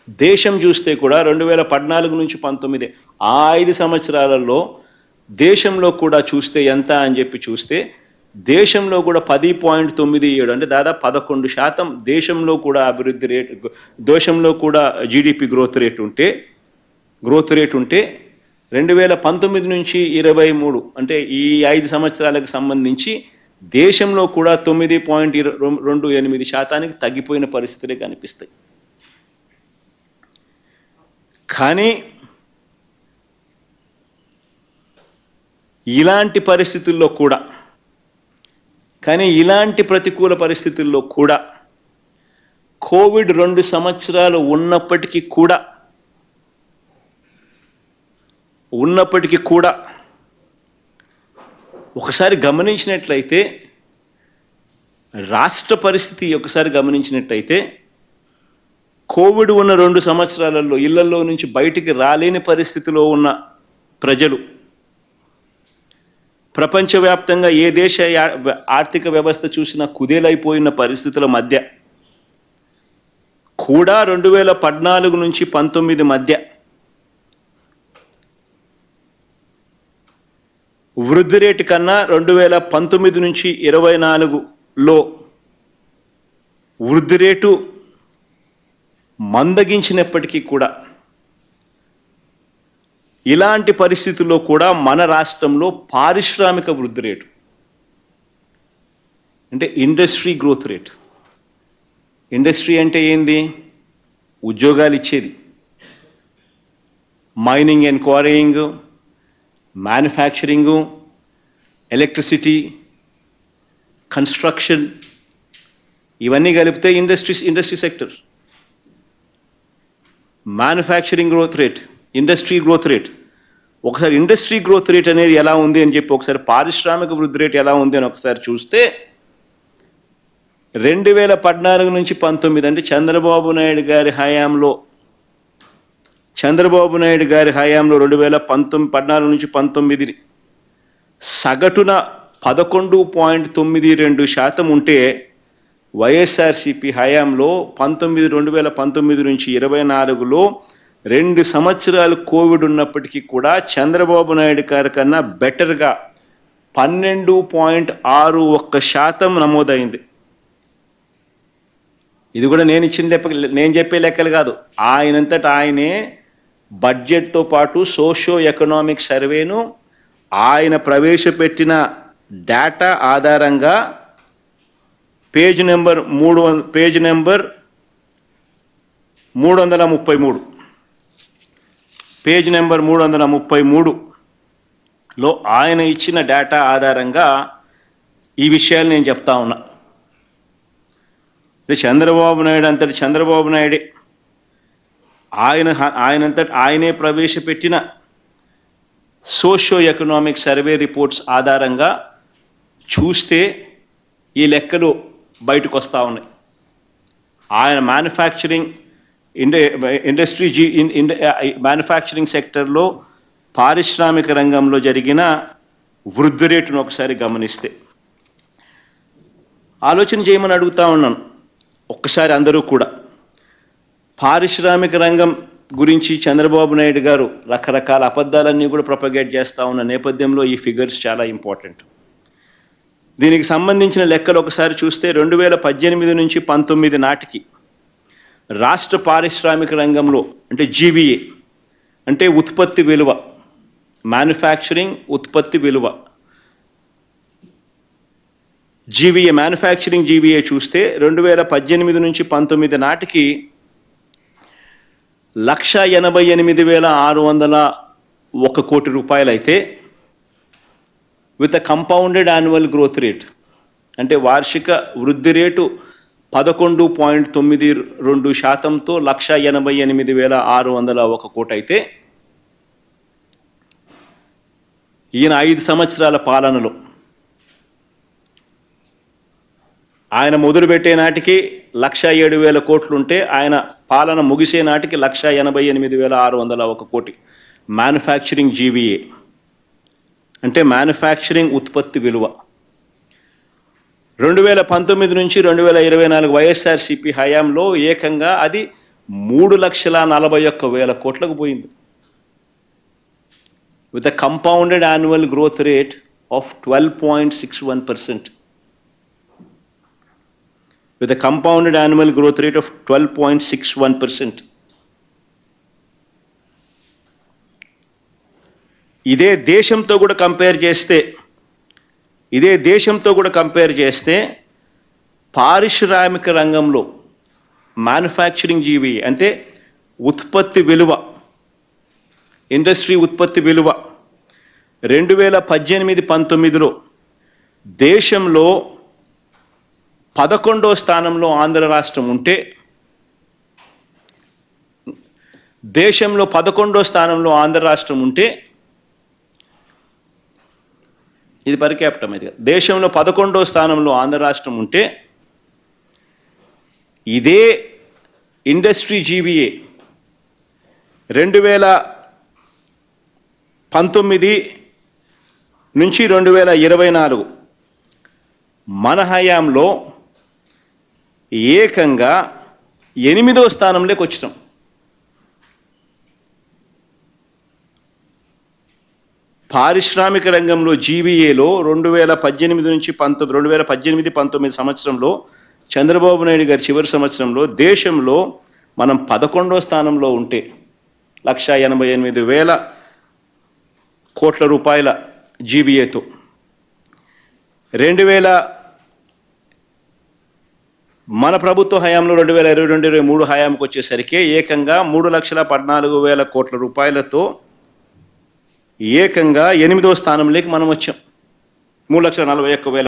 దేశం చూస్తే కూడా 2014 నుంచి 19 ఆ 5 సంవత్సరాలలో దేశంలో కూడా చూస్తే ఎంత అని చెప్పి చూస్తే దేశంలో కూడా 10.97 అంటే దాదాపు 11% దేశంలో కూడా అభివృద్ధి రేటు, దేశంలో కూడా జీడిపి గ్రోత్ రేట్ ఉంటే 2019 నుంచి 23 అంటే ఈ 5 సంవత్సరాలకు సంబంధించి దేశంలో కూడా 9.28% తగ్గిపోయిన పరిస్థితులే కనిపిస్తాయి. కానీ ఇలాంటి ప్రతికూల పరిస్థితుల్లో కూడా కోవిడ్ 2 సంవత్సరాలు ఉన్నప్పటికీ కూడా ఒకసారి గమనించినట్లయితే రాష్ట్ర పరిస్థితి ఒకసారి గమనించినట్లయితే కోవిడ్ ఉన్న 2 సంవత్సరాలలో ఇళ్లలో నుంచి బయటికి రాలేని పరిస్థితిలో ఉన్న ప్రజలు ప్రపంచవ్యాప్తంగా ఏ దేశ ఆర్థిక వ్యవస్థ చూసినా కుదేలైపోయిన పరిస్థితుల మధ్య కూడా 2014 నుంచి 19 మధ్య వృద్ధి రేటు కన్నా 2019 నుంచి 24లో వృద్ధి రేటు మందగించినప్పటికీ కూడా ఇలాంటి పరిస్థితుల్లో కూడా మన రాష్ట్రంలో పారిశ్రామిక వృద్ధి రేటు అంటే ఇండస్ట్రీ గ్రోత్ రేట్, ఇండస్ట్రీ అంటే ఏంది? ఉద్యోగాలు ఇచ్చేది. Mining and quarrying, manufacturing, electricity, construction, ఇవన్నీ కలిపితే industry sector. Manufacturing growth rate, industry growth rate. ఒకసారి ఇండస్ట్రీ గ్రోత్ రేట్ అనేది ఎలా ఉంది అని చెప్పి ఒకసారి పారిశ్రామిక వృద్ధి రేట్ ఎలా ఉంది అని ఒకసారి చూస్తే 2014 నుంచి 19 అంటే చంద్రబాబు నాయుడు గారి హయాంలో 2014 నుంచి 19 సగటున 11.92% ఉంటే వైఎస్ఆర్సీపీ హయాంలో 2019 నుంచి 24లో 2 సంవత్సరాలు కోవిడ్ ఉన్నప్పటికీ కూడా చంద్రబాబు నాయుడు గారి కన్నా బెటర్గా 12.61% నమోదైంది. ఇది కూడా నేను చెప్పే లెక్కలు కాదు, ఆయనంతటా ఆయనే బడ్జెట్తో పాటు సోషియో ఎకనామిక్ సర్వేను ఆయన ప్రవేశపెట్టిన డేటా ఆధారంగా పేజ్ నెంబర్ 333లో ఆయన ఇచ్చిన డేటా ఆధారంగా ఈ విషయాలు నేను చెప్తా ఉన్నా. చంద్రబాబు నాయుడే ఆయనే ప్రవేశపెట్టిన సోషియో ఎకనామిక్ సర్వే రిపోర్ట్స్ ఆధారంగా చూస్తే ఈ లెక్కలు బయటకు వస్తూ ఉన్నాయి. ఆయన మ్యానుఫ్యాక్చరింగ్ సెక్టర్లో పారిశ్రామిక రంగంలో జరిగిన వృద్ధి రేటును ఒకసారి గమనిస్తే ఆలోచన చేయమని అడుగుతా ఉన్నాను. ఒక్కసారి అందరూ కూడా పారిశ్రామిక రంగం గురించి చంద్రబాబు నాయుడు గారు రకరకాల అబద్ధాలన్నీ కూడా ప్రొపగేట్ చేస్తూ ఉన్న నేపథ్యంలో ఈ ఫిగర్స్ చాలా ఇంపార్టెంట్. దీనికి సంబంధించిన లెక్కలు ఒకసారి చూస్తే 2018 నుంచి 19 నాటికి రాష్ట్ర పారిశ్రామిక రంగంలో అంటే జీవీఏ అంటే ఉత్పత్తి విలువ, మ్యానుఫ్యాక్చరింగ్ ఉత్పత్తి విలువ, మ్యానుఫ్యాక్చరింగ్ జీవీఏ చూస్తే 2018 నుంచి 19 నాటికి 1,88,601 కోటి రూపాయలు అయితే with compounded annual growth rate అంటే వార్షిక వృద్ధి రేటు 11.92%తో 1,88,601 కోటి అయితే ఈయన 5 సంవత్సరాల పాలనలో ఆయన మొదలుపెట్టే నాటికి 1,07,000 కోట్లుంటే ఆయన పాలన ముగిసే నాటికి 1,88,601 కోటి మ్యానుఫ్యాక్చరింగ్ జీవీఏ అంటే మ్యానుఫ్యాక్చరింగ్ ఉత్పత్తి విలువ. 2019 నుంచి 2024 వైఎస్ఆర్సీపీ హయాంలో ఏకంగా అది 3,41,000 కోట్లకు పోయింది. With a compounded annual growth rate of 12.61%. With a compounded annual growth rate of 12.61%. ఇదే దేశంతో కూడా కంపేర్ చేస్తే పారిశ్రామిక రంగంలో మ్యానుఫ్యాక్చరింగ్ జీవీ అంటే ఉత్పత్తి విలువ, ఇండస్ట్రీ ఉత్పత్తి విలువ 2018-19లో దేశంలో 11వ స్థానంలో ఆంధ్ర రాష్ట్రం ఉంటే, ఇది పర్ క్యాపిటా మీద, దేశంలో 11వ స్థానంలో ఆంధ్ర రాష్ట్రం ఉంటే ఇదే ఇండస్ట్రీ జీవీఏ 2019 నుంచి 2024 మన హయాంలో ఏకంగా 8వ స్థానంలోకి వచ్చినాం. పారిశ్రామిక రంగంలో జీవీఏలో 2018-19 సంవత్సరంలో చంద్రబాబు నాయుడు గారి చివరి సంవత్సరంలో దేశంలో మనం 11వ స్థానంలో ఉంటే 1,88,000 కోట్ల రూపాయల జీబీఏతో 2000 మన ప్రభుత్వ హయాంలో 2022-23 హయాంకి వచ్చేసరికి ఏకంగా 3,14,000 కోట్ల రూపాయలతో ఏకంగా 8వ స్థానంలోకి మనం వచ్చాం. 3,41,000